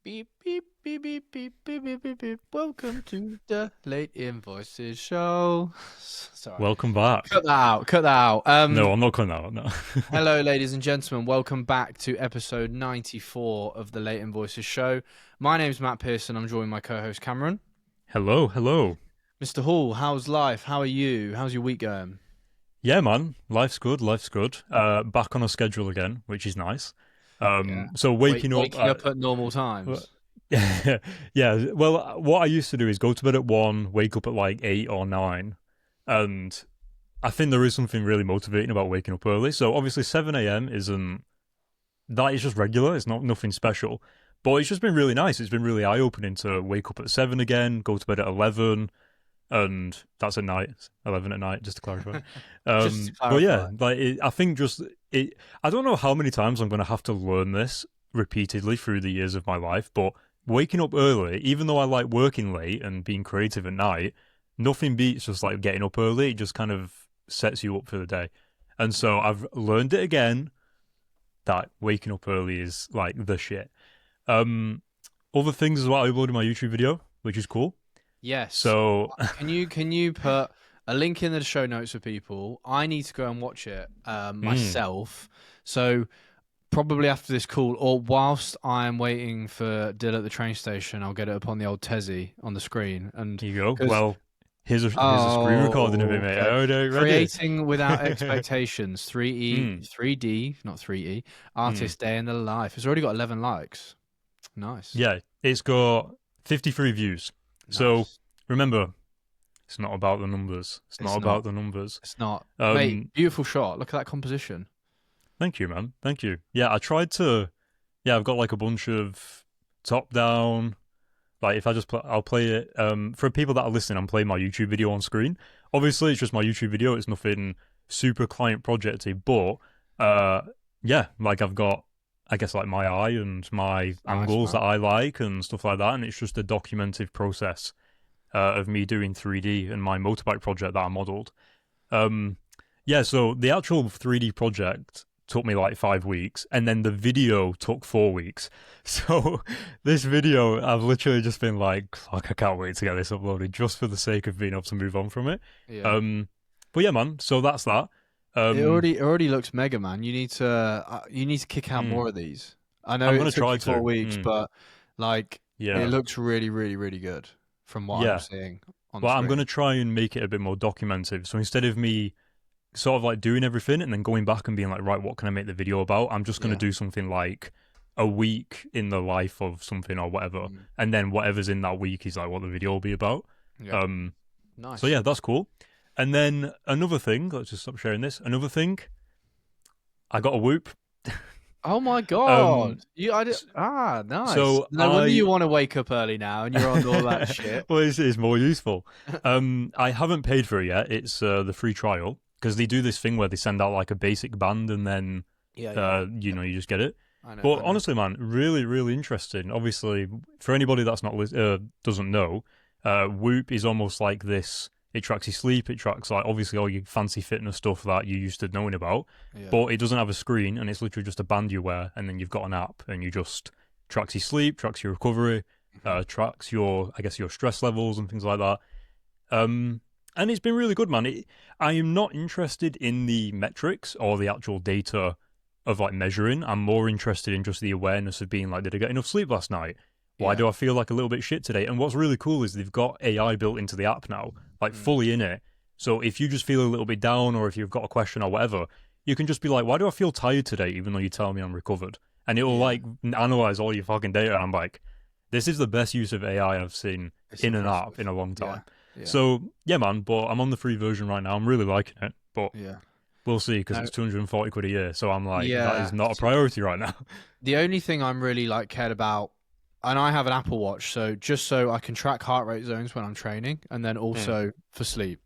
Beep, beep, beep, beep, beep, beep, beep, beep, beep. Welcome to the Late Invoices show. Sorry. Welcome back. Cut that out. Cut that out. No, I'm not cutting that out. No. Hello, ladies and gentlemen. Welcome back to episode 94 of the Late Invoices show. My name's Matt Pearson. I'm joined by my co-host Cameron. Hello, hello. Mr. Hall, how's life? How are you? How's your week going? Yeah, man. Life's good. Life's good. Back on a schedule again, which is nice. So waking up at normal times. Yeah. Well, what I used to do is go to bed at 1, wake up at like 8 or 9, and I think there is something really motivating about waking up early. So obviously 7 a.m. that is just regular. It's not nothing special, but it's just been really nice. It's been really eye opening to wake up at 7 again, go to bed at 11. And that's at night, 11 at night, just to clarify. Just to clarify. But yeah, I think I don't know how many times I'm going to have to learn this repeatedly through the years of my life, but waking up early, even though I like working late and being creative at night, nothing beats just like getting up early. It just kind of sets you up for the day. And so I've learned it again that waking up early is like the shit. Other things as well, I uploaded my YouTube video, which is cool. Yes. So can you put a link in the show notes for people? I need to go and watch it myself. So probably after this call, or whilst I'm waiting for Dill at the train station, I'll get it up on the old Tezzy on the screen. And here you go. Well, here's a screen recording of it, mate. Okay. Oh, no, Creating Without Expectations, 3D, not 3E, Artist Day in the Life. It's already got 11 likes. Nice. Yeah, it's got 53 views. Nice. So remember, it's not about the numbers. It's not about the numbers. It's not. Mate, beautiful shot. Look at that composition. Thank you, man. Thank you. Yeah, I tried to. Yeah, I've got like a bunch of top down. Like if I just I'll play it. For people that are listening, I'm playing my YouTube video on screen. Obviously, it's just my YouTube video. It's nothing super client projecty, but yeah, like I've got, I guess, like my eye and my angles that I like and stuff like that. And it's just a documented process of me doing 3D and my motorbike project that I modeled. Yeah, so the actual 3D project took me like 5 weeks, and then the video took 4 weeks. So this video, I've literally just been like, fuck, I can't wait to get this uploaded just for the sake of being able to move on from it. Yeah. But yeah, man, so that's that. It already looks mega, man. You need to kick out more of these. I know it took you 4 weeks, but like it looks really, really, really good from what I'm seeing on the screen. I'm going to try and make it a bit more documented. So instead of me sort of like doing everything and then going back and being like, right, what can I make the video about? I'm just going to do something like a week in the life of something or whatever, and then whatever's in that week is like what the video will be about. Yeah. Nice. So yeah, that's cool. And then another thing, let's just stop sharing this. Another thing, I got a Whoop. Oh my god! Nice. So no wonder you want to wake up early now, and you're on all that shit. Well, it's more useful. I haven't paid for it yet. It's the free trial, because they do this thing where they send out like a basic band and then you just get it. But honestly, man, really, really interesting. Obviously, for anybody that's not doesn't know, Whoop is almost like this. It tracks your sleep. It tracks like obviously all your fancy fitness stuff that you used to knowing about. Yeah. But it doesn't have a screen, and it's literally just a band you wear, and then you've got an app, and you just tracks your sleep, tracks your recovery, tracks your stress levels and things like that. And it's been really good, man. I am not interested in the metrics or the actual data of like measuring. I'm more interested in just the awareness of being like, did I get enough sleep last night? Why do I feel like a little bit shit today? And what's really cool is they've got AI built into the app now, like fully in it. So if you just feel a little bit down, or if you've got a question or whatever, you can just be like, why do I feel tired today, even though you tell me I'm recovered? And it will like analyze all your fucking data. And I'm like, this is the best use of AI I've seen in an app in a long time. Yeah. So yeah, man, but I'm on the free version right now. I'm really liking it, but we'll see, because it's 240 quid a year. So I'm like, that is not a priority right now. The only thing I'm really like cared about, and I have an Apple Watch, so just so I can track heart rate zones when I'm training, and then also for sleep.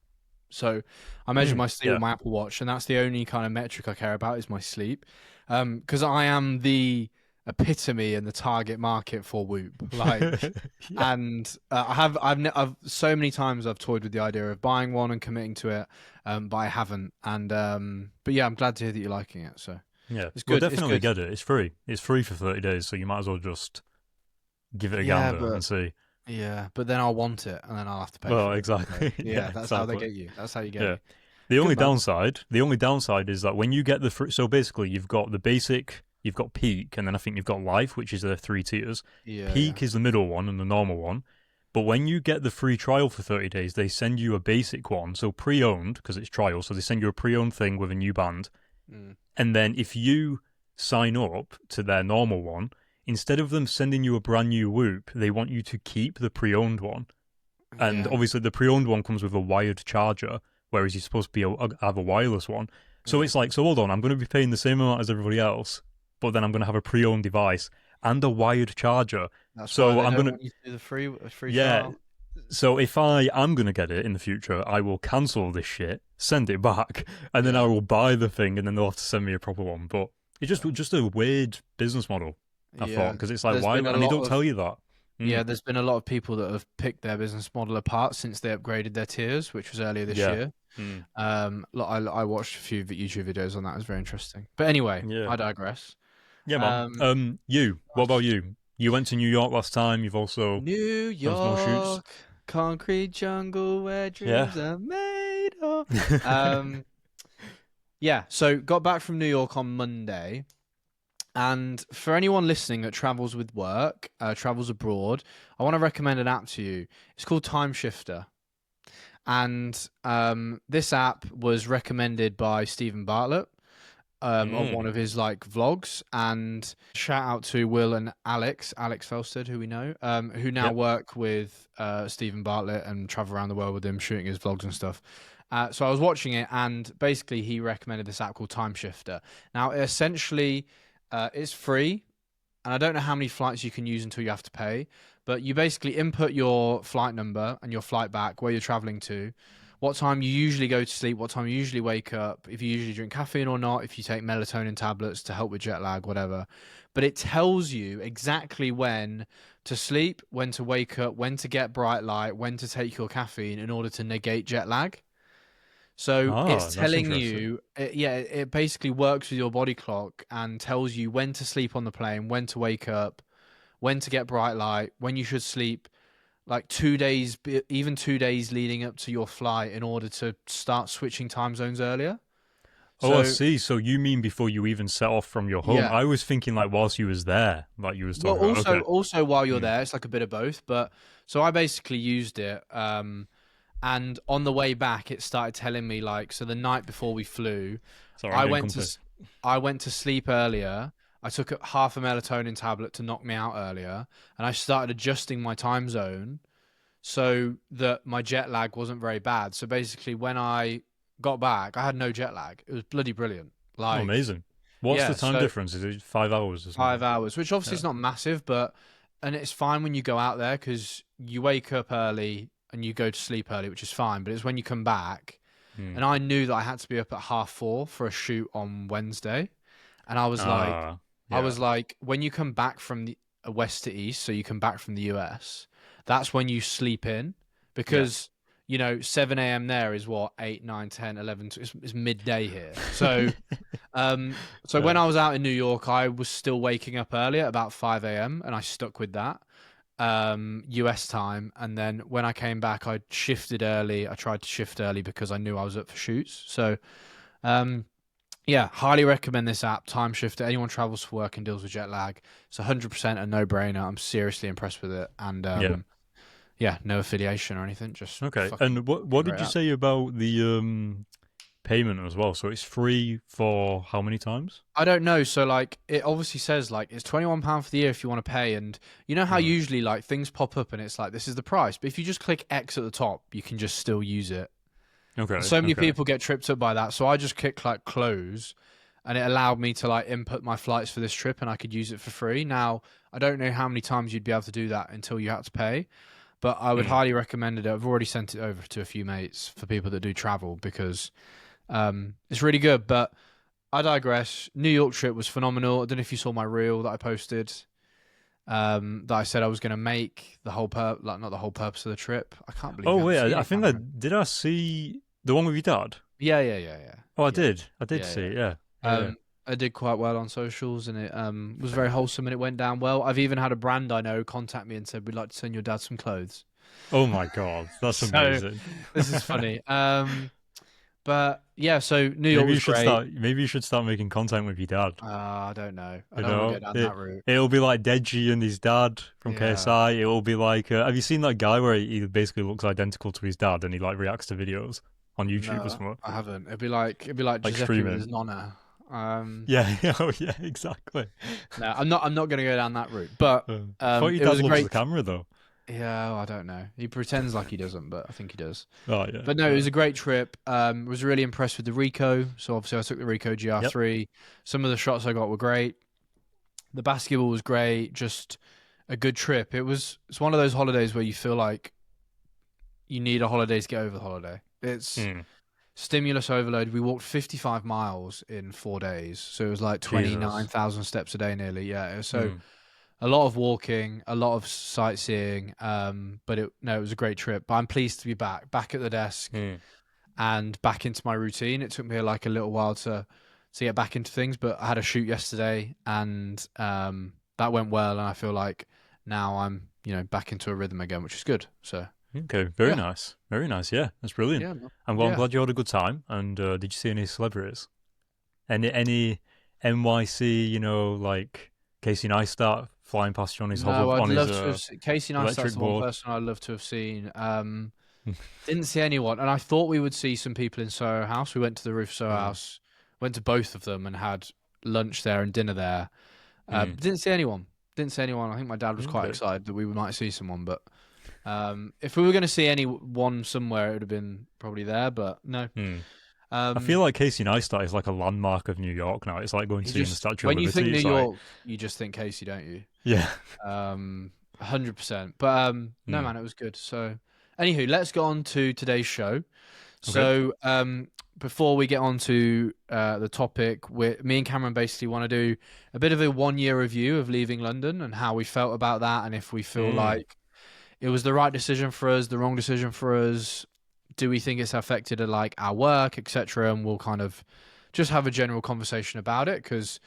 So I measure my sleep with my Apple Watch, and that's the only kind of metric I care about is my sleep, because I am the epitome and the target market for Whoop. Like, and I've so many times I've toyed with the idea of buying one and committing to it, but I haven't. And but yeah, I'm glad to hear that you're liking it. So yeah, it's good. We'll definitely get it. It's free. It's free for 30 days, so you might as well just give it a Yeah, gander and see. Yeah, but then I'll want it, and then I'll have to pay Well, for it. exactly. So, Yeah, that's how they exactly. get you. That's how you get Yeah. you. The Good man. only downside is that when you get so basically you've got the basic, you've got peak, and then I think you've got life, which is the 3 tiers. Yeah, Peak is the middle one and the normal one. But when you get the free trial for 30 days, they send you a basic one, so pre-owned, because it's trial, so they send you a pre-owned thing with a new band. And then if you sign up to their normal one, instead of them sending you a brand new Whoop, they want you to keep the pre-owned one. And obviously the pre-owned one comes with a wired charger, whereas you're supposed to have a wireless one. So it's like, so hold on, I'm going to be paying the same amount as everybody else, but then I'm going to have a pre-owned device and a wired charger. That's so why they I'm don't going want you to do the free yeah. trial. So if I am going to get it in the future, I will cancel this shit, send it back, and then I will buy the thing, and then they'll have to send me a proper one. But it's just a weird business model, I thought, because it's like, why? And they don't tell you that. Yeah, there's been a lot of people that have picked their business model apart since they upgraded their tiers, which was earlier this year. I watched a few YouTube videos on that. It was very interesting. But anyway, I digress. Yeah, man. What about you? You went to New York last time. You've also New York, done some more shoots. Concrete jungle where dreams are made of. Yeah, so got back from New York on Monday. And for anyone listening that travels with work, travels abroad, I want to recommend an app to you. It's called Time Shifter. And this app was recommended by Stephen Bartlett on one of his vlogs. And shout out to Will and Alex Felsted, who we know, who now work with Stephen Bartlett and travel around the world with him, shooting his vlogs and stuff. So I was watching it, and basically he recommended this app called Time Shifter. Now, essentially, it's free, and I don't know how many flights you can use until you have to pay, but you basically input your flight number and your flight back, where you're traveling to, what time you usually go to sleep, what time you usually wake up, if you usually drink caffeine or not, if you take melatonin tablets to help with jet lag, whatever. But it tells you exactly when to sleep, when to wake up, when to get bright light, when to take your caffeine in order to negate jet lag. So it's telling you, it basically works with your body clock and tells you when to sleep on the plane, when to wake up, when to get bright light, when you should sleep, like 2 days, even 2 days leading up to your flight in order to start switching time zones earlier. I see. So you mean before you even set off from your home? Yeah. I was thinking whilst you was there, like you was talking about. Also while you're there, it's like a bit of both. But so I basically used it. And on the way back, it started telling me so the night before we flew, I went to sleep earlier. I took half a melatonin tablet to knock me out earlier, and I started adjusting my time zone so that my jet lag wasn't very bad. So basically, when I got back, I had no jet lag. It was bloody brilliant. Amazing. What's the time difference? Is it 5 hours or something? 5 hours, which obviously is not massive, and it's fine when you go out there because you wake up early and you go to sleep early, which is fine. But it's when you come back, and I knew that I had to be up at 4:30 for a shoot on Wednesday, and I was like, when you come back from the west to east, so you come back from the US, that's when you sleep in, because 7 a.m. there is what 8, 9, 10, 11. It's midday here, so when I was out in New York, I was still waking up early at about 5 a.m. and I stuck with that. US time, and then when I came back, I shifted early. I tried to shift early because I knew I was up for shoots. So, highly recommend this app, Time Shifter. Anyone travels for work and deals with jet lag, it's 100% a no-brainer. I'm seriously impressed with it, and no affiliation or anything. Just okay. And what did you say about the payment as well? So it's free for how many times? I don't know. So it obviously says it's £21 for the year if you want to pay, and you know how usually things pop up and it's this is the price, but if you just click X at the top, you can just still use it. Okay. And so many people get tripped up by that, so I just clicked close, and it allowed me to input my flights for this trip, and I could use it for free. Now I don't know how many times you'd be able to do that until you had to pay, but I would highly recommend it. I've already sent it over to a few mates for people that do travel because it's really good. But I digress. New York trip was phenomenal. I don't know if you saw my reel that I posted, that I said I was going to make the whole not the whole purpose of the trip. I can't believe. Oh wait, I think did I see the one with your dad? Yeah. Oh, I did see it. Yeah. I did quite well on socials, and it was very wholesome, and it went down well. I've even had a brand I know contact me and said, "We'd like to send your dad some clothes." Oh my god, that's So amazing. this is funny. But yeah, so New York was great. Maybe you should start making content with your dad. I don't know. I You don't want to know, go down that route. it'll be like Deji and his dad from Yeah. KSI. It'll be like, have you seen that guy where he basically looks identical to his dad and he like reacts to videos on YouTube or something? I haven't. It'd be like Giuseppe streaming. with his nonna. Yeah, oh yeah, exactly. No, I'm not gonna go down that route. But I thought your dad loves the camera though. Yeah, I don't know. He pretends like he doesn't, but I think he does. Oh yeah. But no, it was a great trip. Was really impressed with the Ricoh. So obviously I took the Ricoh GR3. Yep. Some of the shots I got were great. The basketball was great. Just a good trip. It's one of those holidays where you feel like you need a holiday to get over the holiday. It's stimulus overload. We walked 55 miles in 4 days. So it was like 29,000 steps a day nearly. Yeah. So a lot of walking, a lot of sightseeing, but it was a great trip. But I'm pleased to be back at the desk and back into my routine. It took me like a little while to get back into things, but I had a shoot yesterday and that went well, and I feel like now I'm back into a rhythm again, which is good. So okay, very nice, yeah, that's brilliant. Yeah, I'm glad you had a good time. And did you see any celebrities? Any NYC, like Casey Neistat flying past you on his hover on his Casey Neistat's the one person I'd love to have seen. Didn't see anyone, and I thought we would see some people in Soho House. We went to the roof Soho House, went to both of them, and had lunch there and dinner there. Didn't see anyone. I think my dad was quite excited that we might see someone, but if we were going to see anyone somewhere, it would have been probably there. But no. I feel like Casey Neistat is like a landmark of New York now. It's like going to see the Statue of Liberty. When you think New York, you just think Casey, don't you? Yeah. 100%. But no, man, it was good. So, anywho, let's go on to today's show. Okay. So, before we get on to the topic, me and Cameron basically want to do a bit of a 1-year review of leaving London and how we felt about that, and if we feel like it was the right decision for us, the wrong decision for us. Do we think it's affected like our work, etc.? And we'll kind of just have a general conversation about it, because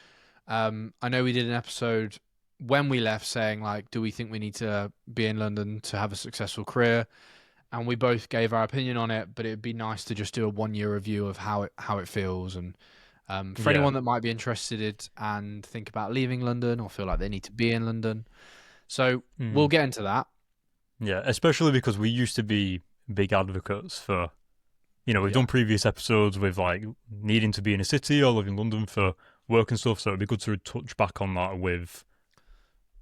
I know we did an episode when we left saying like, do we think we need to be in London to have a successful career? And we both gave our opinion on it, but it'd be nice to just do a 1-year review of how it feels. And for anyone that might be interested and think about leaving London or feel like they need to be in London. So we'll get into that. Yeah, especially because we used to be big advocates for, we've done previous episodes with like needing to be in a city or live in London for work and stuff, so it'd be good to touch back on that with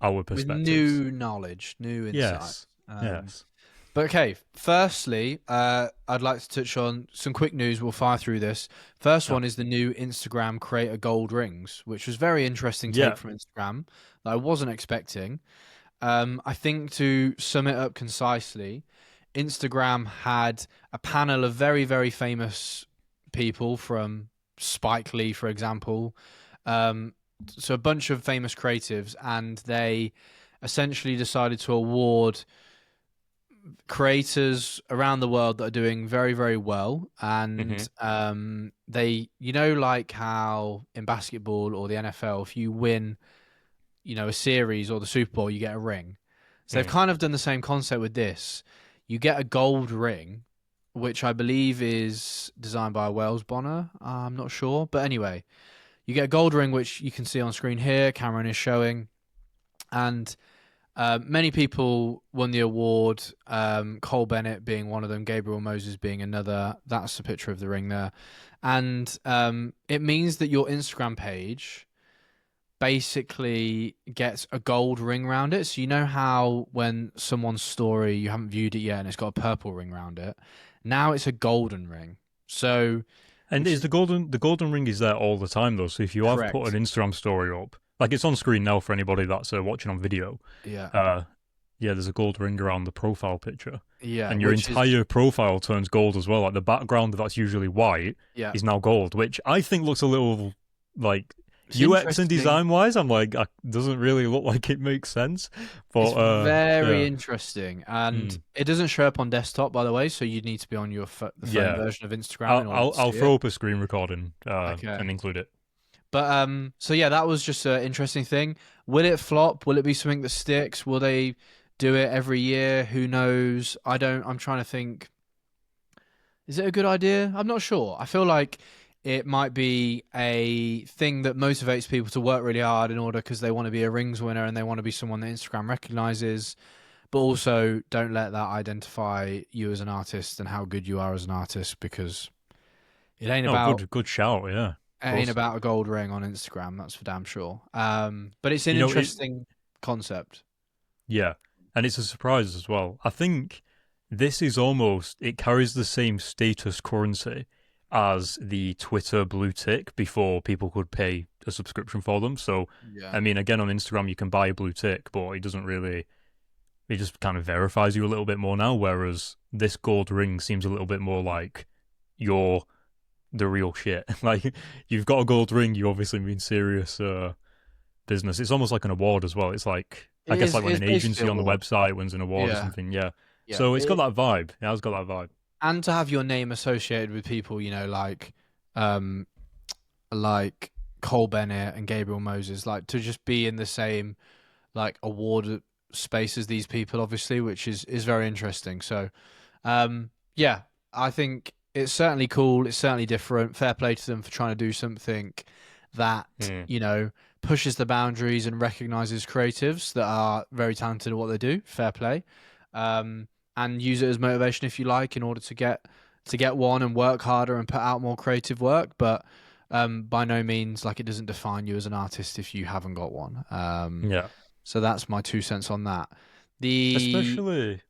our perspectives. With new knowledge, new insight. Yes. But okay, firstly, I'd like to touch on some quick news. We'll fire through this. First one is the new Instagram Creator Gold Rings, which was very interesting take from Instagram that I wasn't expecting. I think to sum it up concisely, Instagram had a panel of very, very famous people, from Spike Lee, for example. So a bunch of famous creatives, and they essentially decided to award creators around the world that are doing very, very well. And they, like how in basketball or the NFL, if you win, a series or the Super Bowl, you get a ring. So they've kind of done the same concept with this. You get a gold ring, which I believe is designed by Wells Bonner. I'm not sure. But anyway, you get a gold ring, which you can see on screen here. Cameron is showing. And many people won the award. Cole Bennett being one of them. Gabriel Moses being another. That's a picture of the ring there. And it means that your Instagram page basically gets a gold ring around it. So you know how when someone's story, you haven't viewed it yet and it's got a purple ring around it, now it's a golden ring. So, and is the golden ring is there all the time though? So if you have put an Instagram story up, like it's on screen now for anybody that's watching on video, there's a gold ring around the profile picture, and your entire profile turns gold as well. Like the background that's usually white is now gold, which I think looks a little like UX and design wise, I'm like, it doesn't really look like it makes sense. But it's very interesting, and it doesn't show up on desktop, by the way. So you need to be on your phone version of Instagram. I'll throw up a screen recording and include it. But so yeah, that was just an interesting thing. Will it flop? Will it be something that sticks? Will they do it every year? Who knows? I don't. I'm trying to think. Is it a good idea? I'm not sure. I feel like it might be a thing that motivates people to work really hard in order because they want to be a rings winner and they want to be someone that Instagram recognizes. But also, don't let that identify you as an artist and how good you are as an artist, because it ain't about good shout, yeah. it ain't about a gold ring on Instagram. That's for damn sure. But it's an interesting concept. Yeah, and it's a surprise as well. I think this is it carries the same status currency as the Twitter blue tick before people could pay a subscription for them. So, I mean, again, on Instagram, you can buy a blue tick, but it doesn't really... It just kind of verifies you a little bit more now, whereas this gold ring seems a little bit more like you're the real shit. Like, you've got a gold ring, you obviously mean serious business. It's almost like an award as well. It's like, I guess like when an agency on the website wins an award or something, yeah. So it's got that vibe. It has got that vibe. And to have your name associated with people, you know, like Cole Bennett and Gabriel Moses, like to just be in the same like award space as these people, obviously, which is very interesting. So yeah, I think it's certainly cool, it's certainly different. Fair play to them for trying to do something that you know, pushes the boundaries and recognizes creatives that are very talented at what they do. Fair play. And use it as motivation if you like, in order to get one and work harder and put out more creative work. But by no means, like, it doesn't define you as an artist if you haven't got one. So that's my 2 cents on that. Especially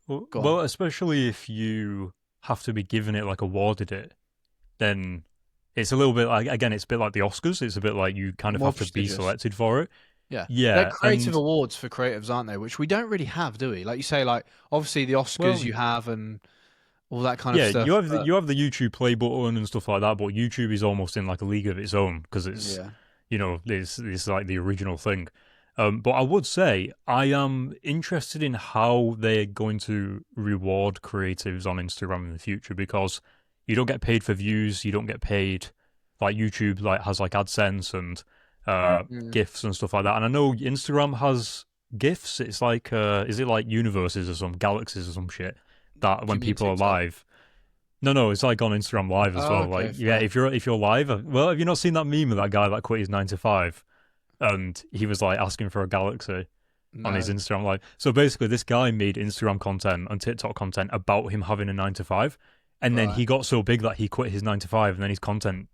if you have to be given it, like awarded it, then it's a little bit like, again, it's a bit like the Oscars. It's a bit like you kind of have to be selected for it. Yeah. They're creative awards for creatives, aren't they? Which we don't really have, do we? Like you say, like obviously the Oscars you have and all that kind of stuff. Yeah, you have the YouTube play button and stuff like that, but YouTube is almost in like a league of its own because it's you know, it's like the original thing. But I would say I am interested in how they're going to reward creatives on Instagram in the future, because you don't get paid for views, you don't get paid, like YouTube like has like AdSense and GIFs and stuff like that. And I know Instagram has GIFs. It's like is it like universes or some galaxies or some shit that when people are live. No, it's like on Instagram Live as well. Okay, like yeah, if you're live, well, have you not seen that meme of that guy that quit his 9 to 5? And he was like asking for a galaxy on his Instagram Live. So basically, this guy made Instagram content and TikTok content about him having a 9 to 5, and then he got so big that he quit his 9 to 5, and then his content,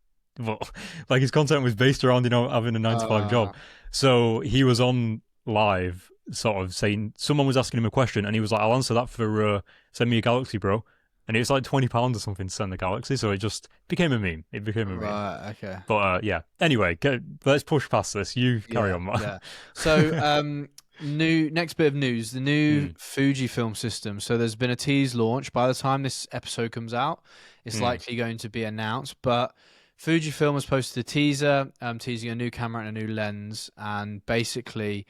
like his content was based around, you know, having a 9 to 5 job. So he was on live, sort of saying, someone was asking him a question, and he was like, "I'll answer that for send me a galaxy, bro." And it was like £20 or something to send the galaxy, so it just became a meme. It became a meme. Right, okay. But yeah. Anyway, let's push past this. You carry on, Matt. Yeah. So next bit of news: the new Fuji film system. So there's been a tease launch. By the time this episode comes out, it's likely going to be announced. But Fujifilm has posted a teaser, teasing a new camera and a new lens, and basically,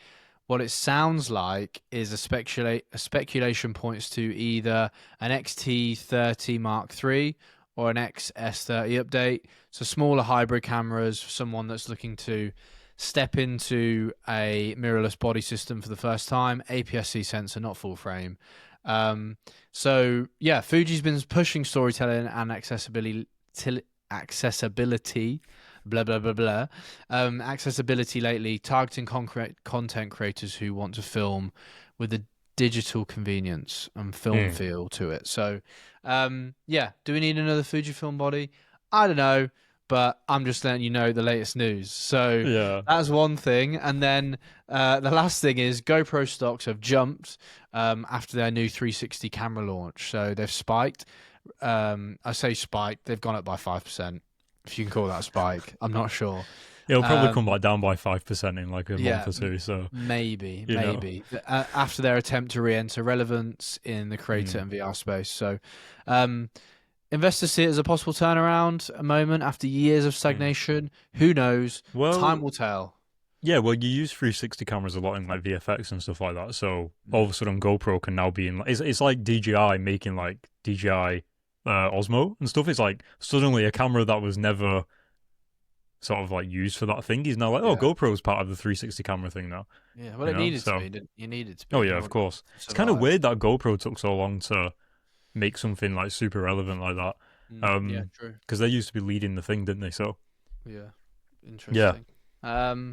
what it sounds like is a speculation points to either an XT30 Mark III or an XS30 update. So smaller hybrid cameras for someone that's looking to step into a mirrorless body system for the first time. APS-C sensor, not full frame. So yeah, Fuji's been pushing storytelling and accessibility. Blah blah blah blah. Accessibility lately, targeting content creators who want to film with a digital convenience and film feel to it. So, yeah, do we need another Fujifilm body? I don't know, but I'm just letting you know the latest news. So that's one thing, and then the last thing is GoPro stocks have jumped after their new 360 camera launch. So they've spiked. I say spiked. They've gone up by 5%. If you can call that a spike, I'm not sure. It'll probably come back down by 5% in like a month or two. So maybe after their attempt to re-enter relevance in the creator and VR space. So investors see it as a possible turnaround, a moment after years of stagnation. Who knows? Well, time will tell. Yeah, well, you use 360 cameras a lot in like VFX and stuff like that. So all of a sudden, GoPro can now be in. It's like DJI making like DJI Osmo and stuff. It's like suddenly a camera that was never sort of like used for that thing. He's now like, oh, GoPro's part of the 360 camera thing now. Yeah, well, it needed to be. You needed to be. Oh yeah, of course. It's kind of weird that GoPro took so long to make something like super relevant like that. Yeah, true. Because they used to be leading the thing, didn't they? So yeah, interesting. Yeah.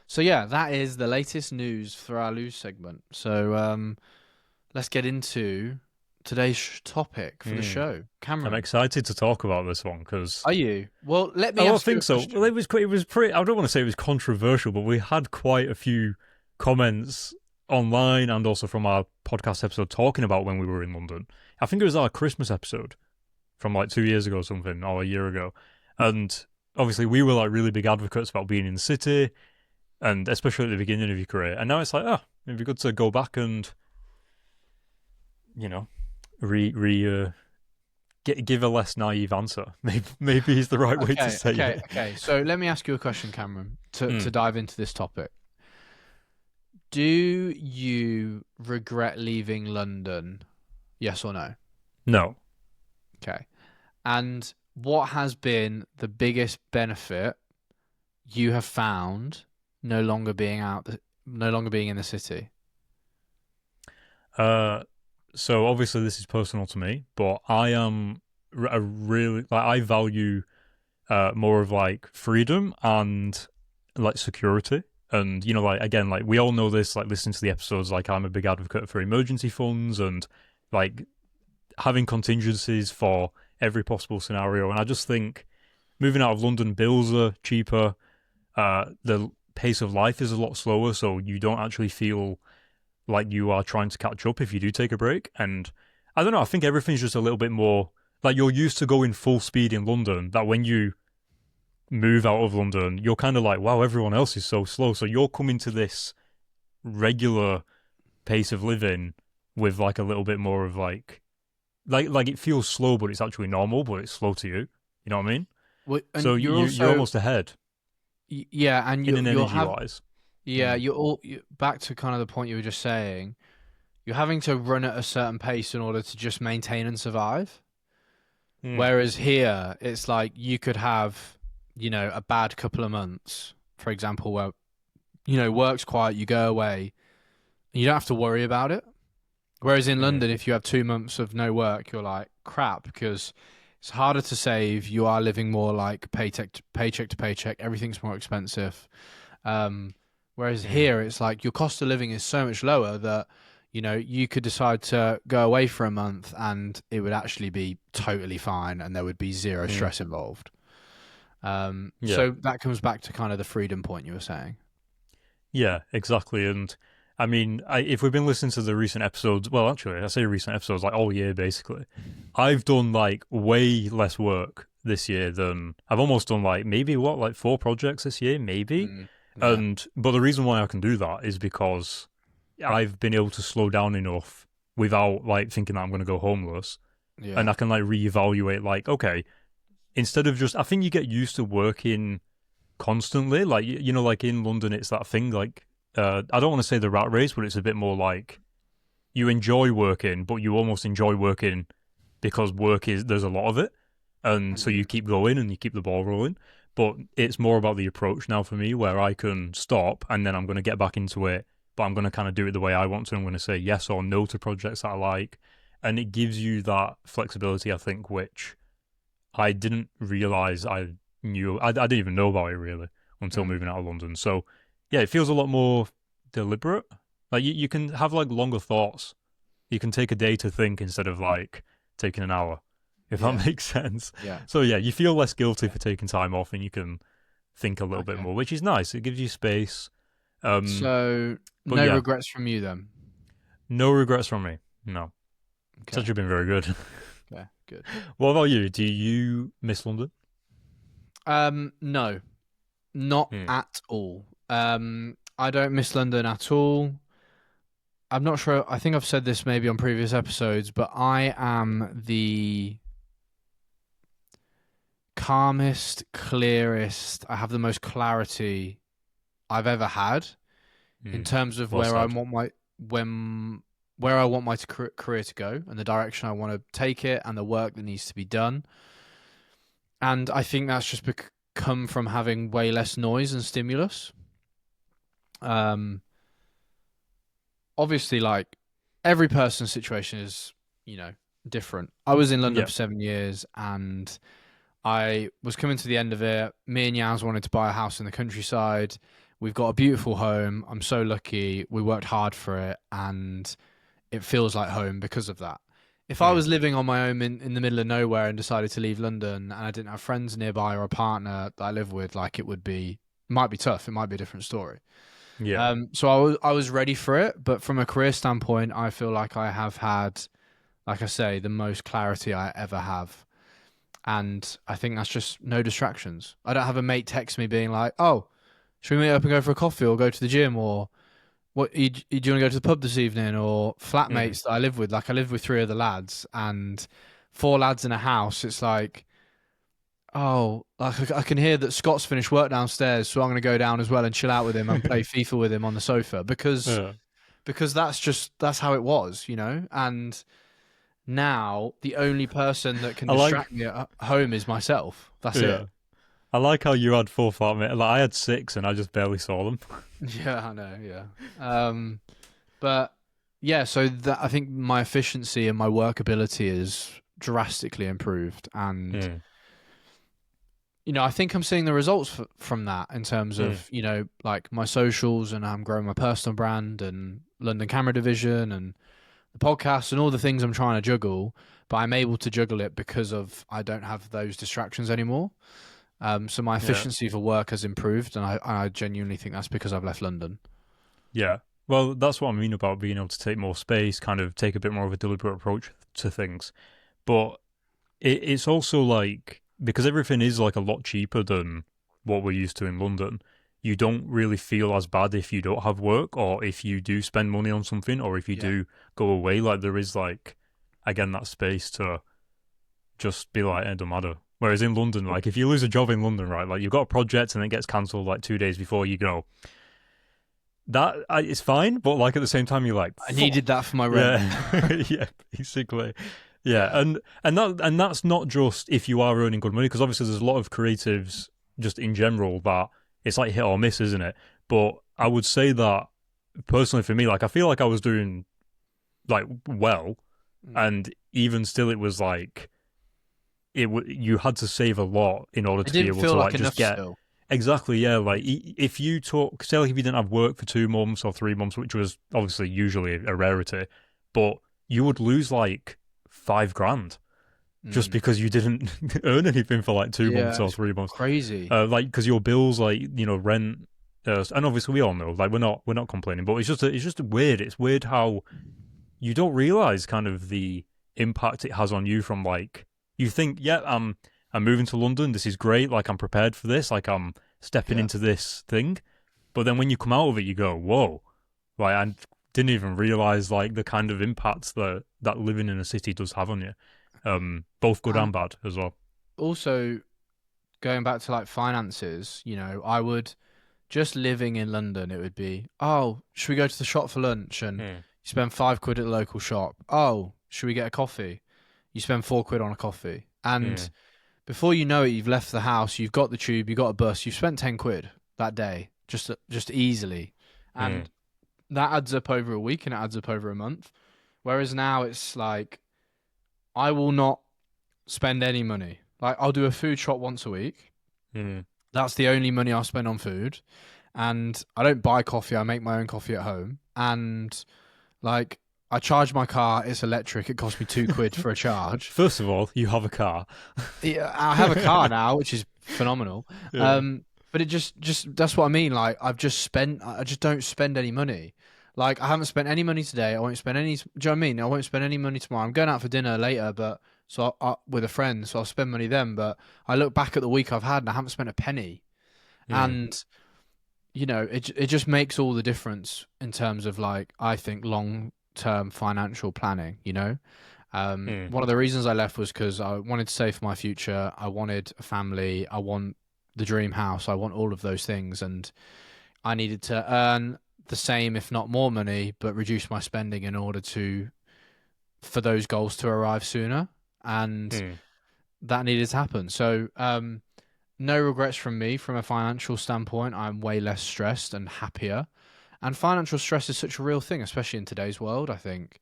So yeah, that is the latest news for our news segment. So let's get into today's topic for the show. Cameron, I'm excited to talk about this one because. Are you? Well, let me. I think so. Well, it was pretty. I don't want to say it was controversial, but we had quite a few comments online and also from our podcast episode talking about when we were in London. I think it was our Christmas episode from like 2 years ago or something, or a year ago. And obviously we were like really big advocates about being in the city, and especially at the beginning of your career. And now it's like, it'd be good to go back and, you know, give a less naive answer. Maybe is the right way to say it. Okay, so let me ask you a question, Cameron, to dive into this topic. Do you regret leaving London? Yes or no? No. Okay. And what has been the biggest benefit you have found no longer being in the city? So obviously this is personal to me, but I am I value more of like freedom and like security. And, you know, like, again, like we all know this, like listening to the episodes, like I'm a big advocate for emergency funds and like having contingencies for every possible scenario. And I just think moving out of London, bills are cheaper. The pace of life is a lot slower. So you don't actually feel like you are trying to catch up if you do take a break. And I don't know, I think everything's just a little bit more like you're used to going full speed in London, that when you move out of London, you're kind of like, wow, everyone else is so slow. So you're coming to this regular pace of living with like a little bit more of like it feels slow, but it's actually normal, but it's slow to you. You know what I mean? Well, so you're almost ahead. Yeah, and in an energy wise. Yeah, you're back to kind of the point you were just saying. You're having to run at a certain pace in order to just maintain and survive. Whereas here, it's like you could have, you know, a bad couple of months, for example, where, you know, work's quiet, you go away, and you don't have to worry about it. Whereas in London, if you have 2 months of no work, you're like, crap, because it's harder to save. You are living more like paycheck to paycheck. Everything's more expensive. Whereas here, it's like your cost of living is so much lower that, you know, you could decide to go away for a month and it would actually be totally fine and there would be zero stress involved. So that comes back to kind of the freedom point you were saying. Yeah, exactly. And I mean, if we've been listening to the recent episodes, well, actually, I say recent episodes, like all year, basically, I've done like way less work this year than I've almost done like maybe like 4 projects this year, maybe. But the reason why I can do that is because I've been able to slow down enough without like thinking that I'm going to go homeless. And I can like reevaluate, like, okay, instead of just, I think you get used to working constantly. Like, you know, like in London, it's that thing, like, I don't want to say the rat race, but it's a bit more like you enjoy working, but you almost enjoy working because there's a lot of it. And so you keep going and you keep the ball rolling. But it's more about the approach now for me, where I can stop and then I'm going to get back into it, but I'm going to kind of do it the way I want to. I'm going to say yes or no to projects that I like. And it gives you that flexibility, I think, which I didn't realize I knew. I didn't even know about it really until moving out of London. So yeah, it feels a lot more deliberate. Like you can have like longer thoughts. You can take a day to think instead of like taking an hour, if that makes sense. Yeah. So yeah, you feel less guilty for taking time off and you can think a little bit more, which is nice. It gives you space. So no regrets from you then? No regrets from me. No. Okay. It's actually been very good. Yeah, good. What about you? Do you miss London? No, not at all. I don't miss London at all. I'm not sure. I think I've said this maybe on previous episodes, but I am the calmest, clearest. I have the most clarity I've ever had in terms of where I want my career to go and the direction I want to take it and the work that needs to be done. And I think that's just come from having way less noise and stimulus. Obviously, like every person's situation is, different. I was in London for 7 years, and I was coming to the end of it. Me and Yaz wanted to buy a house in the countryside. We've got a beautiful home. I'm so lucky. We worked hard for it, and it feels like home because of that. If I was living on my own in the middle of nowhere and decided to leave London and I didn't have friends nearby or a partner that I live with, like it might be tough. It might be a different story. Yeah. So I was ready for it, but from a career standpoint, I feel like I have had, like I say, the most clarity I ever have. And I think that's just no distractions. I don't have a mate text me being like, "Oh, should we meet up and go for a coffee or go to the gym or do you want to go to the pub this evening?" Or flatmates that I live with. Like I live with 3 other lads and 4 lads in a house. It's like, oh, like I can hear that Scott's finished work downstairs, so I'm going to go down as well and chill out with him and play FIFA with him on the sofa because that's how it was, And now the only person that can distract me at home is myself. That's it. I like how you had 4 flatmates. Like I had 6 and I just barely saw them. Yeah, I know. Yeah. But yeah, so I think my efficiency and my workability is drastically improved, and I think I'm seeing the results from that in terms of like my socials, and I'm growing my personal brand and London Camera Division and the podcast and all the things I'm trying to juggle, but I'm able to juggle it because of I don't have those distractions anymore. So my efficiency for work has improved, and I genuinely think that's because I've left London. Yeah. Well, that's what I mean about being able to take more space, kind of take a bit more of a deliberate approach to things. But it's also like, because everything is like a lot cheaper than what we're used to in London, you don't really feel as bad if you don't have work, or if you do spend money on something, or if you do go away. Like there is like, again, that space to just be like, it don't matter. Whereas in London, like if you lose a job in London, right, like you've got a project and it gets cancelled like 2 days before you go, that it's fine, but like at the same time you're like, I needed that for my rent. Yeah, basically. Yeah, and that's not just if you are earning good money, because obviously there's a lot of creatives just in general that it's like hit or miss, isn't it? But I would say that personally for me, like I feel like I was doing like well, and even still it was like you had to save a lot in order to be able to like just get still. Exactly, yeah. Like if you took, say, like if you didn't have work for 2 months or 3 months, which was obviously usually a rarity, but you would lose like $5,000 just because you didn't earn anything for like 2 months or 3 months. Crazy. Like because your bills, like rent, and obviously we all know, like we're not complaining, but it's just weird. It's weird how you don't realize kind of the impact it has on you from like you think, yeah, I'm moving to London. This is great. Like, I'm prepared for this. Like, I'm stepping into this thing. But then when you come out of it, you go, whoa. Like, I didn't even realize, like, the kind of impacts that living in a city does have on you. Both good and bad as well. Also, going back to, like, finances, I would, just living in London, it would be, oh, should we go to the shop for lunch? And you spend £5 at the local shop. Oh, should we get a coffee? You spend £4 on a coffee. And before you know it, you've left the house, you've got the tube, you've got a bus, you've spent £10 that day, just easily. And that adds up over a week and it adds up over a month. Whereas now it's like, I will not spend any money. Like, I'll do a food shop once a week. That's the only money I'll spend on food. And I don't buy coffee, I make my own coffee at home. And like, I charge my car. It's electric. It cost me £2 for a charge. First of all, you have a car. Yeah, I have a car now, which is phenomenal. Yeah. But it just that's what I mean. Like I just don't spend any money. Like I haven't spent any money today. I won't spend any. Do you know what I mean? I won't spend any money tomorrow. I'm going out for dinner later, but with a friend, so I'll spend money then. But I look back at the week I've had, and I haven't spent a penny. And it just makes all the difference in terms of like I think long-term financial planning. One of the reasons I left was because I wanted to save for my future. I wanted a family. I want the dream house. I want all of those things, and I needed to earn the same, if not more money, but reduce my spending in order for those goals to arrive sooner. And that needed to happen. So no regrets from me from a financial standpoint. I'm way less stressed and happier. And financial stress is such a real thing, especially in today's world. I think,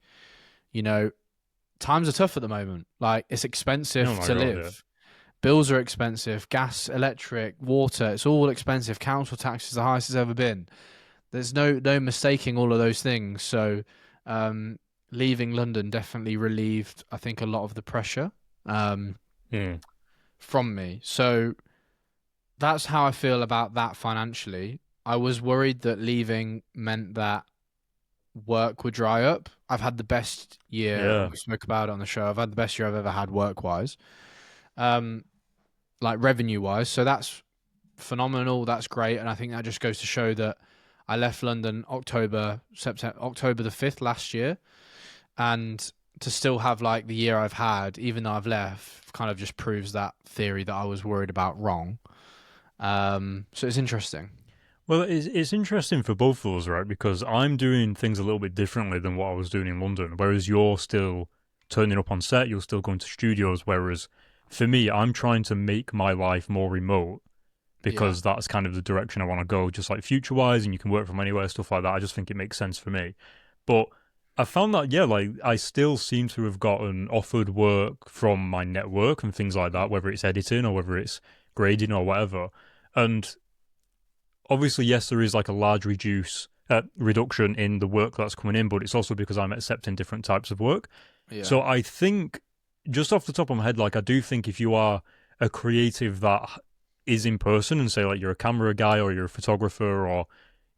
you know, times are tough at the moment. Like, it's Oh expensive my to god, yeah. live. Bills are expensive. Gas, electric, water, it's all expensive. Council tax is the highest it's ever been. There's no mistaking all of those things. So, um, leaving London definitely relieved, I think, a lot of the pressure um, Mm. from me. So that's how I feel about that financially. I was worried that leaving meant that work would dry up. I've had the best year, and Yeah. we spoke about it on the show. I've had the best year I've ever had work wise, like revenue wise. So that's phenomenal. That's great, and I think that just goes to show that I left London October the 5th last year, and to still have like the year I've had, even though I've left, kind of just proves that theory that I was worried about wrong. So it's interesting. Well, it's interesting for both of us, right? Because I'm doing things a little bit differently than what I was doing in London. Whereas you're still turning up on set, you're still going to studios. Whereas for me, I'm trying to make my life more remote Yeah. because that's kind of the direction I want to go, just like future wise, and you can work from anywhere, stuff like that. I just think it makes sense for me. But I found that, yeah, like I still seem to have gotten offered work from my network and things like that, whether it's editing or whether it's grading or whatever. And obviously, yes, there is like a large reduction in the work that's coming in, but it's also because I'm accepting different types of work. Yeah. So I think, just off the top of my head, like I do think if you are a creative that is in person and say like you're a camera guy or you're a photographer or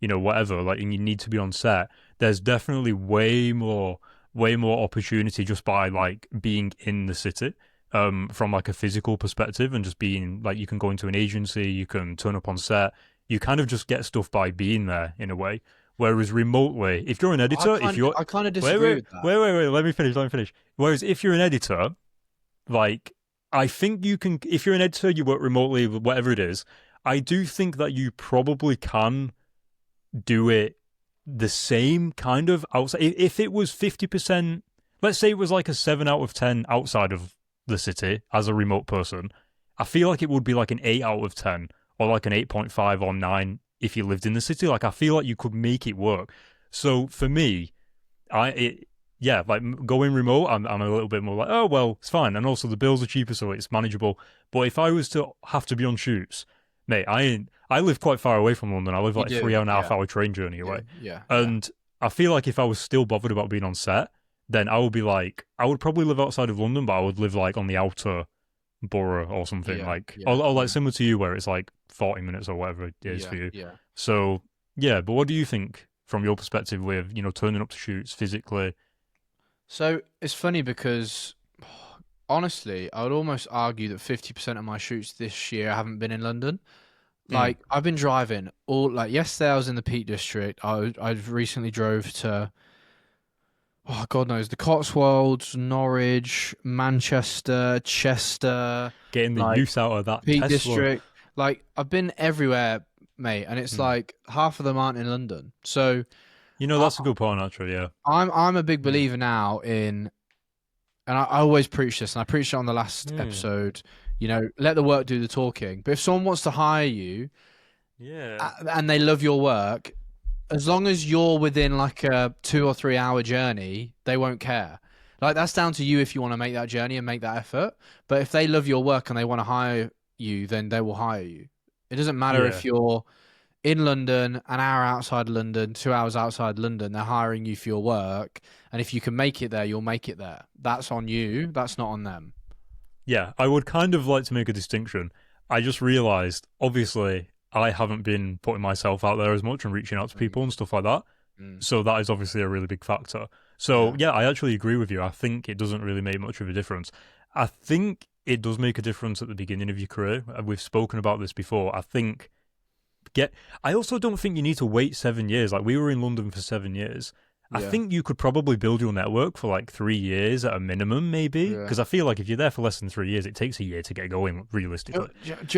whatever, like, and you need to be on set, there's definitely way more opportunity just by like being in the city. From like a physical perspective and just being like, you can go into an agency, you can turn up on set, you kind of just get stuff by being there in a way. Whereas remotely, if you're an editor, if you're I kind of wait, disagree wait, with that. wait, wait, wait, let me finish. Whereas if you're an editor, like, I think you can, if you're an editor, you work remotely, whatever it is, I do think that you probably can do it the same kind of outside. If it was 50%, let's say it was like a 7 out of 10 outside of the city as a remote person, I feel like it would be like an 8 out of 10 or like an 8.5 or 9 if you lived in the city. Like, I feel like you could make it work. So for me, yeah, like going remote, I'm a little bit more like, oh, well, it's fine. And also the bills are cheaper, so it's manageable. But if I was to have to be on shoots, mate, I live quite far away from London. I live You like do, 3.5 yeah, hour train journey yeah, away. yeah, yeah, And I feel like if I was still bothered about being on set, then I would be like, I would probably live outside of London, but I would live like on the outer borough or something, yeah, like, yeah, or like yeah, similar to you where it's like 40 minutes or whatever it is yeah, for you. yeah. So yeah, but what do you think from your perspective with, turning up to shoots physically? So it's funny because honestly, I would almost argue that 50% of my shoots this year haven't been in London. Mm. Like, I've been driving all, like, yesterday I was in the Peak District. I've recently drove to, oh God knows, the Cotswolds, Norwich, Manchester, Chester, Getting the like use out of that Peak Tesla. District. Like, I've been everywhere, mate, and it's Mm. like half of them aren't in London. So I, That's a good point, actually. Yeah. I'm a big Mm. believer now in, and I always preach this, and I preached it on the last Mm. episode. Let the work do the talking. But if someone wants to hire you Yeah. and they love your work, as long as you're within like a 2 or 3 hour journey, they won't care. Like, that's down to you if you want to make that journey and make that effort. But if they love your work and they want to hire you, then they will hire you. It doesn't matter Yeah. if you're in London, an hour outside London, 2 hours outside London, they're hiring you for your work. And if you can make it there, you'll make it there. That's on you. That's not on them. Yeah. I would kind of like to make a distinction. I just realized, obviously, I haven't been putting myself out there as much and reaching out to Mm, people and stuff like that. mm, So that is obviously a really big factor. So yeah. yeah, I actually agree with you. I think it doesn't really make much of a difference. I think it does make a difference at the beginning of your career. We've spoken about this before. Get. I also don't think you need to wait 7 years. Like, we were in London for 7 years. I Yeah. think you could probably build your network for like 3 years at a minimum, maybe. Yeah. Because I feel like if you're there for less than 3 years, it takes a year to get going, realistically.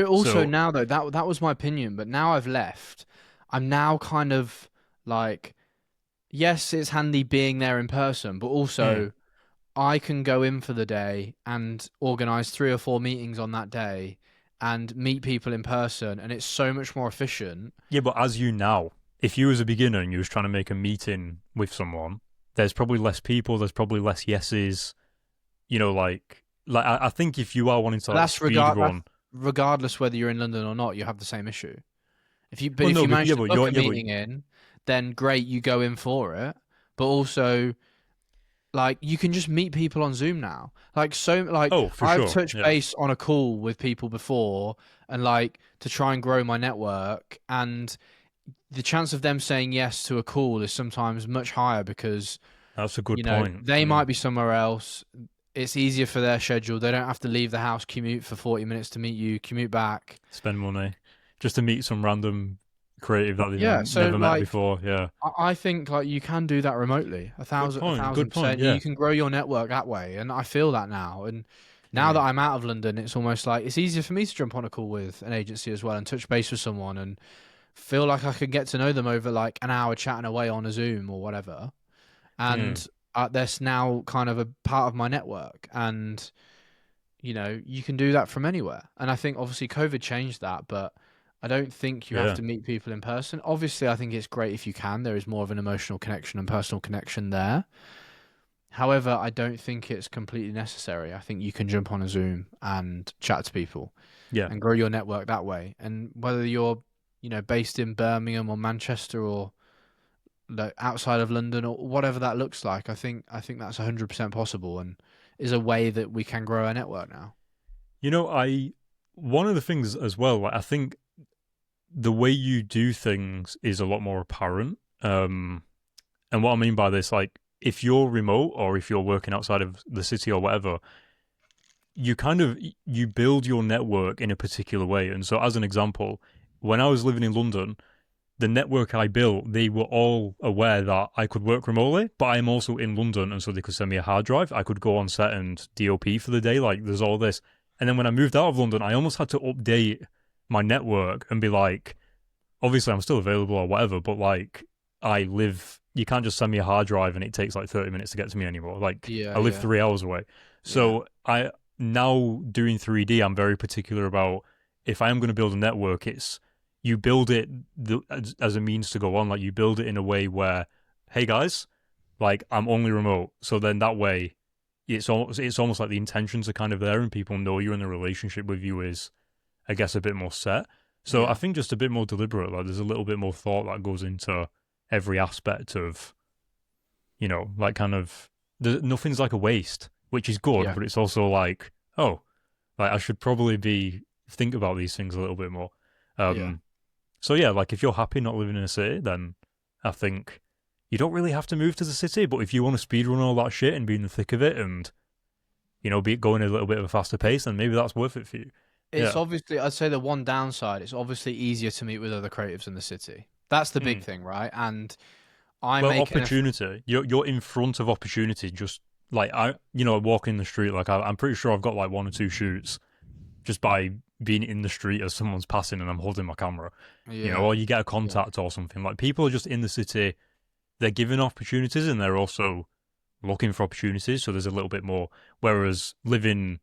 Also, So, now though, that was my opinion, but now I've left, I'm now kind of like, yes, it's handy being there in person, but mm, also I can go in for the day and organize 3 or 4 meetings on that day, and meet people in person, and it's so much more efficient. Yeah, but as you now, if you was a beginner and you was trying to make a meeting with someone, there's probably less people, there's probably less yeses. You know, I think if you are wanting to like speed run, regardless whether you're in London or not, you have the same issue. If you you manage to book a meeting in, then great, you go in for it. But also, like, you can just meet people on Zoom now. Like, I've touched base on a call with people before, and like to try and grow my network, and the chance of them saying yes to a call is sometimes much higher because that's a good point. They might be somewhere else. It's easier for their schedule. They don't have to leave the house, commute for 40 minutes to meet you, commute back, spend money just to meet some random creative that they've never met before. Yeah, I think like you can do that remotely. 1,000%. Yeah. You can grow your network that way, and I feel that now. And now that I'm out of London, it's almost like it's easier for me to jump on a call with an agency as well and touch base with someone and feel like I could get to know them over like an hour chatting away on a Zoom or whatever. And that's now kind of a part of my network, and you can do that from anywhere. And I think obviously COVID changed that, but I don't think you have to meet people in person. Obviously, I think it's great if you can. There is more of an emotional connection and personal connection there. However, I don't think it's completely necessary. I think you can jump on a Zoom and chat to people, and grow your network that way. And whether you're based in Birmingham or Manchester or outside of London or whatever that looks like, I think that's 100% possible and is a way that we can grow our network now. One of the things as well, like, I think the way you do things is a lot more apparent. And what I mean by this, like, if you're remote or if you're working outside of the city or whatever, you build your network in a particular way. And so as an example, when I was living in London, the network I built, they were all aware that I could work remotely, but I'm also in London, and so they could send me a hard drive. I could go on set and DOP for the day. Like, there's all this. And then when I moved out of London, I almost had to update my network and be like, obviously I'm still available or whatever, but like, you can't just send me a hard drive and it takes like 30 minutes to get to me anymore. Like, I live 3 hours away. So I now doing 3D, I'm very particular about if I am going to build a network, you build it as a means to go on. Like, you build it in a way where, hey guys, like, I'm only remote. So then that way, it's almost like the intentions are kind of there and people know you're in a relationship with you is, I guess, a bit more set. So I think just a bit more deliberate. Like, there's a little bit more thought that goes into every aspect of, like, kind of, nothing's like a waste, which is good, but it's also like, oh, like, I should probably think about these things a little bit more. So yeah, like, if you're happy not living in a city, then I think you don't really have to move to the city. But if you want to speedrun all that shit and be in the thick of it and, be going at a little bit of a faster pace, then maybe that's worth it for you. It's obviously, I'd say the one downside, it's obviously easier to meet with other creatives in the city. That's the big thing, right? And opportunity. You're in front of opportunity. Just like walking the street, like I'm pretty sure I've got like 1 or 2 shoots just by being in the street as someone's passing and I'm holding my camera, or you get a contact or something. Like, people are just in the city, they're given opportunities and they're also looking for opportunities. So there's a little bit more. Whereas living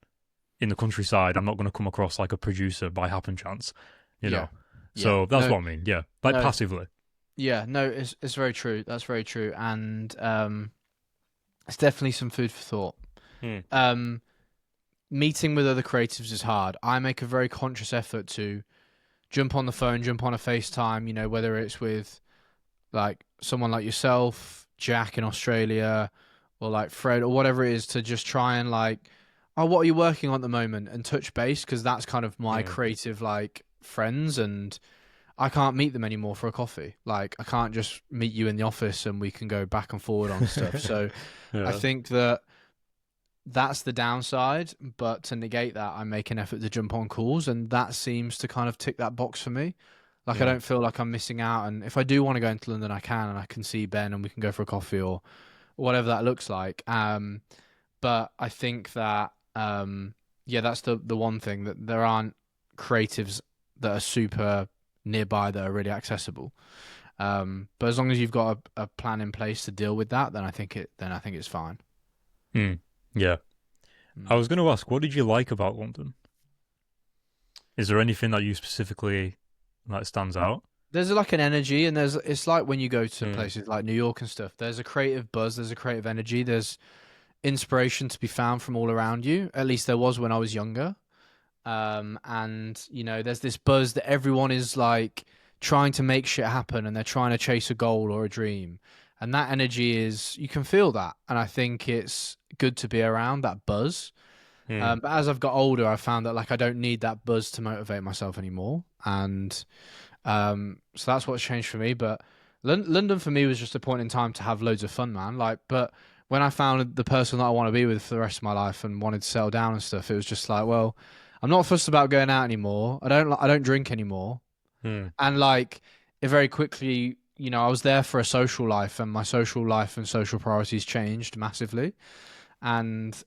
in the countryside, I'm not going to come across like a producer by happen chance, know. So that's what I mean. Yeah, like passively. Yeah, no, it's very true. That's very true, and it's definitely some food for thought. Meeting with other creatives is hard. I make a very conscious effort to jump on the phone, jump on a FaceTime, whether it's with like someone like yourself, Jack in Australia, or like Fred, or whatever it is, to just try and like, oh, what are you working on at the moment, and touch base, because that's kind of my creative like friends, and I can't meet them anymore for a coffee. Like, I can't just meet you in the office and we can go back and forward on stuff. So I think that's the downside, but to negate that, I make an effort to jump on calls, and that seems to kind of tick that box for me. Like, I don't feel like I'm missing out, and if I do want to go into London, I can, and I can see Ben and we can go for a coffee or whatever that looks like. But I think that, that's the one thing, that there aren't creatives that are super nearby that are really accessible. But as long as you've got a plan in place to deal with that, then I think it's fine. Yeah. I was going to ask, what did you like about London Is there anything that you specifically like stands out? There's like an energy, and it's like when you go to places like New York and stuff. There's a creative buzz. There's a creative energy. There's inspiration to be found from all around you. At least there was when I was younger. And you know, there's this buzz that everyone is like trying to make shit happen, and they're trying to chase a goal or a dream. And that energy is, you can feel that, and I think it's good to be around that buzz. But as I've got older, I found that like I don't need that buzz to motivate myself anymore, and so that's what's changed for me. But London for me was just a point in time to have loads of fun, man. Like, but when I found the person that I want to be with for the rest of my life and wanted to settle down and stuff, it was just like, well, I'm not fussed about going out anymore. I don't drink anymore, and like it very quickly, you know, I was there for a social life, and my social life and social priorities changed massively, and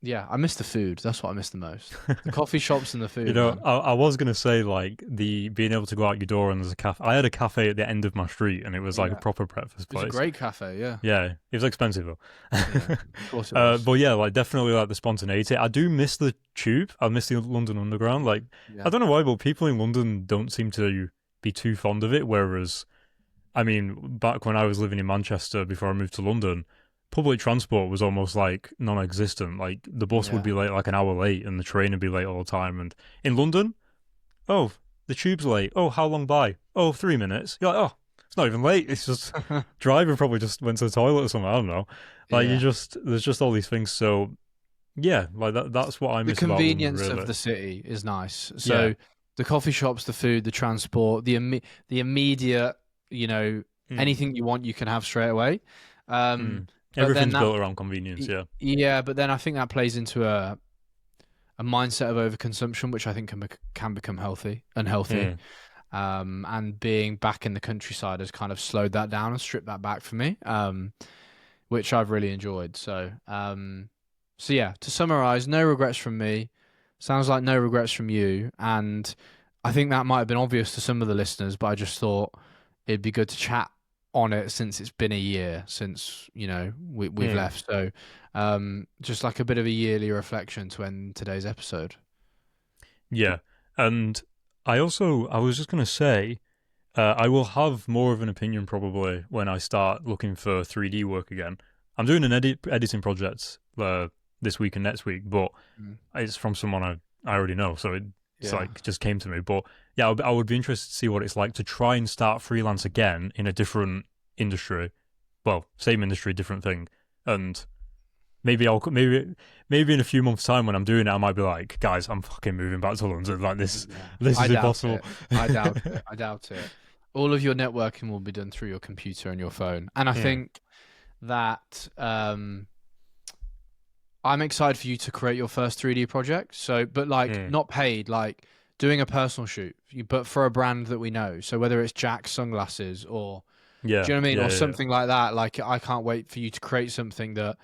yeah, I miss the food. That's what I miss the most. The coffee shops and the food. You know, man. I was gonna say like the being able to go out your door and there's a cafe. I had a cafe at the end of my street, and it was like a proper breakfast place. It's a great cafe, yeah. Yeah, it was expensive though. Yeah, of course it was. But yeah, like definitely like the spontaneity. I do miss the tube. I miss the London Underground. Like I don't know why, but people in London don't seem to be too fond of it. Whereas, I mean, back when I was living in Manchester before I moved to London, public transport was almost like non-existent. Like the bus would be late, like an hour late, and the train would be late all the time. And in London, oh, the tube's late. Oh, how long by? Oh, 3 minutes. You're like, oh, it's not even late. It's just driver probably just went to the toilet or something. I don't know. Like there's just all these things. So yeah, like that's what I miss. The convenience about London, really. of the city is nice. So the coffee shops, the food, the transport, the immediate, you know, anything you want, you can have straight away. Everything's built around convenience, yeah. Yeah, but then I think that plays into a mindset of overconsumption, which I think can become unhealthy. And being back in the countryside has kind of slowed that down and stripped that back for me, which I've really enjoyed. So yeah, to summarize, no regrets from me. Sounds like no regrets from you. And I think that might have been obvious to some of the listeners, but I just thought it'd be good to chat on it since it's been a year since, you know, we've left. So just like a bit of a yearly reflection to end today's episode. Yeah. And I was just going to say, I will have more of an opinion probably when I start looking for 3D work again. I'm doing an editing project this week and next week, but it's from someone I already know, so it's like just came to me. But yeah, I would be interested to see what it's like to try and start freelance again in a different industry. Well, same industry, different thing. And maybe in a few months' time when I'm doing it, I might be like, guys, I'm fucking moving back to London. Like this is impossible. I doubt it. All of your networking will be done through your computer and your phone. And I think that I'm excited for you to create your first 3D project. So, but like not paid, like doing a personal shoot, but for a brand that we know. So whether it's Jack sunglasses or, do you know what I mean? Or something like that. Like I can't wait for you to create something that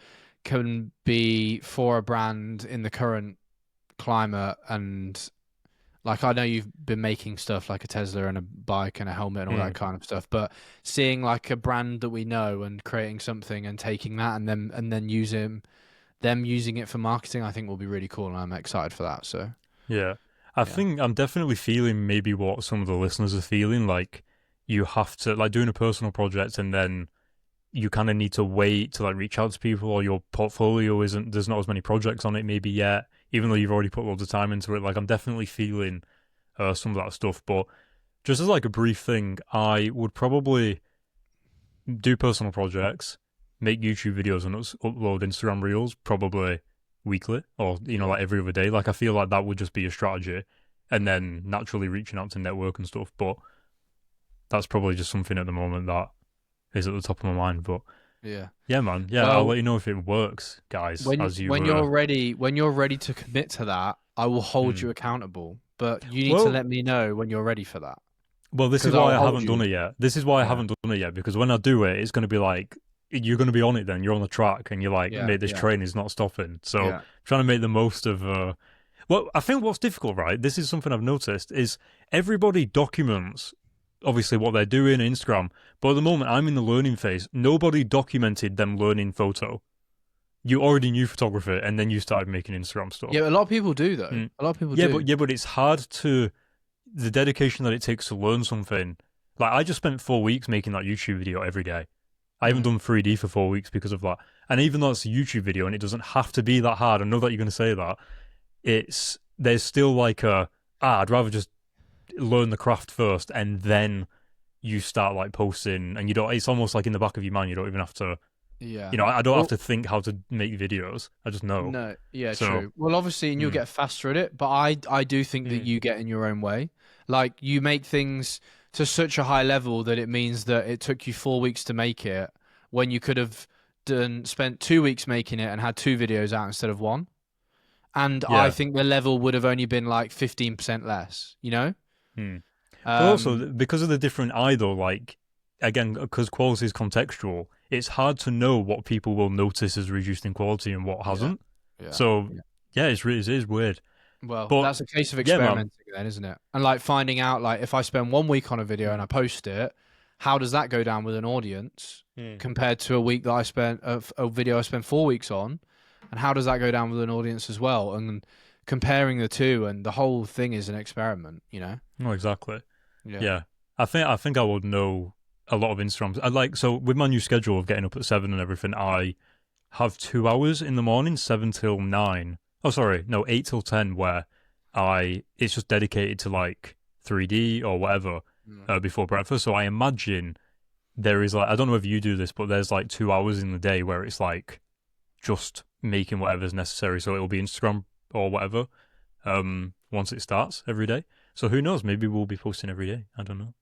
can be for a brand in the current climate. And like, I know you've been making stuff like a Tesla and a bike and a helmet and all that kind of stuff, but seeing like a brand that we know and creating something and taking that and then using it for marketing, I think will be really cool, and I'm excited for that. So yeah, I think I'm definitely feeling maybe what some of the listeners are feeling. Like you have to like doing a personal project, and then you kind of need to wait to like reach out to people, or your portfolio there's not as many projects on it maybe yet, even though you've already put loads of time into it. Like I'm definitely feeling some of that stuff. But just as like a brief thing, I would probably do personal projects, make YouTube videos and upload Instagram reels probably weekly, or like every other day. Like I feel like that would just be a strategy, and then naturally reaching out to network and stuff. But that's probably just something at the moment that is at the top of my mind. But yeah, man, well, I'll let you know if it works, guys. When you're ready to commit to that, I will hold you accountable. But you need to let me know when you're ready for that. Well, this is why I haven't done it yet. This is why I haven't done it yet, because when I do it, it's going to be like, you're going to be on it then. You're on the track, and you're like, mate, this train is not stopping. So trying to make the most of... well, I think what's difficult, right, this is something I've noticed, is everybody documents, obviously, what they're doing on Instagram. But at the moment, I'm in the learning phase. Nobody documented them learning photo. you already knew photography and then you started making Instagram stuff. Yeah, a lot of people do though. A lot of people do. But it's hard to the dedication that it takes to learn something. Like I just spent 4 weeks making that YouTube video every day. I haven't done 3D for 4 weeks because of that. And even though it's a YouTube video and it doesn't have to be that hard, I know that you're going to say that, there's still like I'd rather just learn the craft first and then you start like posting, and it's almost like in the back of your mind, you don't even have to, I don't have to think how to make videos. I just know. No, true. Well, obviously, and you'll get faster at it, but I do think that you get in your own way. Like, you make things to such a high level that it means that it took you 4 weeks to make it when you could have spent 2 weeks making it and had 2 videos out instead of 1. And I think the level would have only been like 15% less, you know? But also, because of the different eye though, like, again, because quality is contextual, it's hard to know what people will notice as reduced in quality and what hasn't. So, it is weird. Well, but that's a case of experimenting then, isn't it? And like finding out, like, if I spend 1 week on a video and I post it, how does that go down with an audience compared to a week that I spent a video I spent 4 weeks on, and how does that go down with an audience as well? And comparing the two, and the whole thing is an experiment, you know? Oh, exactly. Yeah. I think I would know a lot of Instagrams. So with my new schedule of getting up at 7 and everything, I have 2 hours in the morning, 7 till 9. Oh, sorry, no, 8 till 10, where it's just dedicated to like 3D or whatever before breakfast. So I imagine there is like, I don't know if you do this, but there's like 2 hours in the day where it's like just making whatever's necessary. So it'll be Instagram or whatever once it starts every day. So who knows? Maybe we'll be posting every day. I don't know.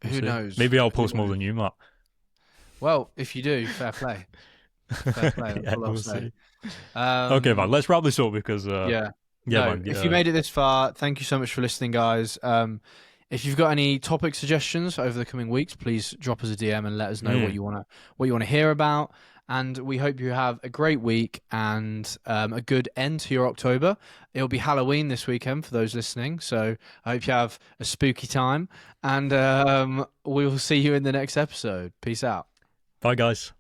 Who knows? Maybe I'll post more than you, Matt. Well, if you do, fair play. Fair play. That's all I'll say. Okay, man. Let's wrap this up because man, if you made it this far, thank you so much for listening, guys. If you've got any topic suggestions over the coming weeks, please drop us a DM and let us know what you want to hear about. And we hope you have a great week and a good end to your October. It'll be Halloween this weekend for those listening, so I hope you have a spooky time. And we'll see you in the next episode. Peace out. Bye, guys.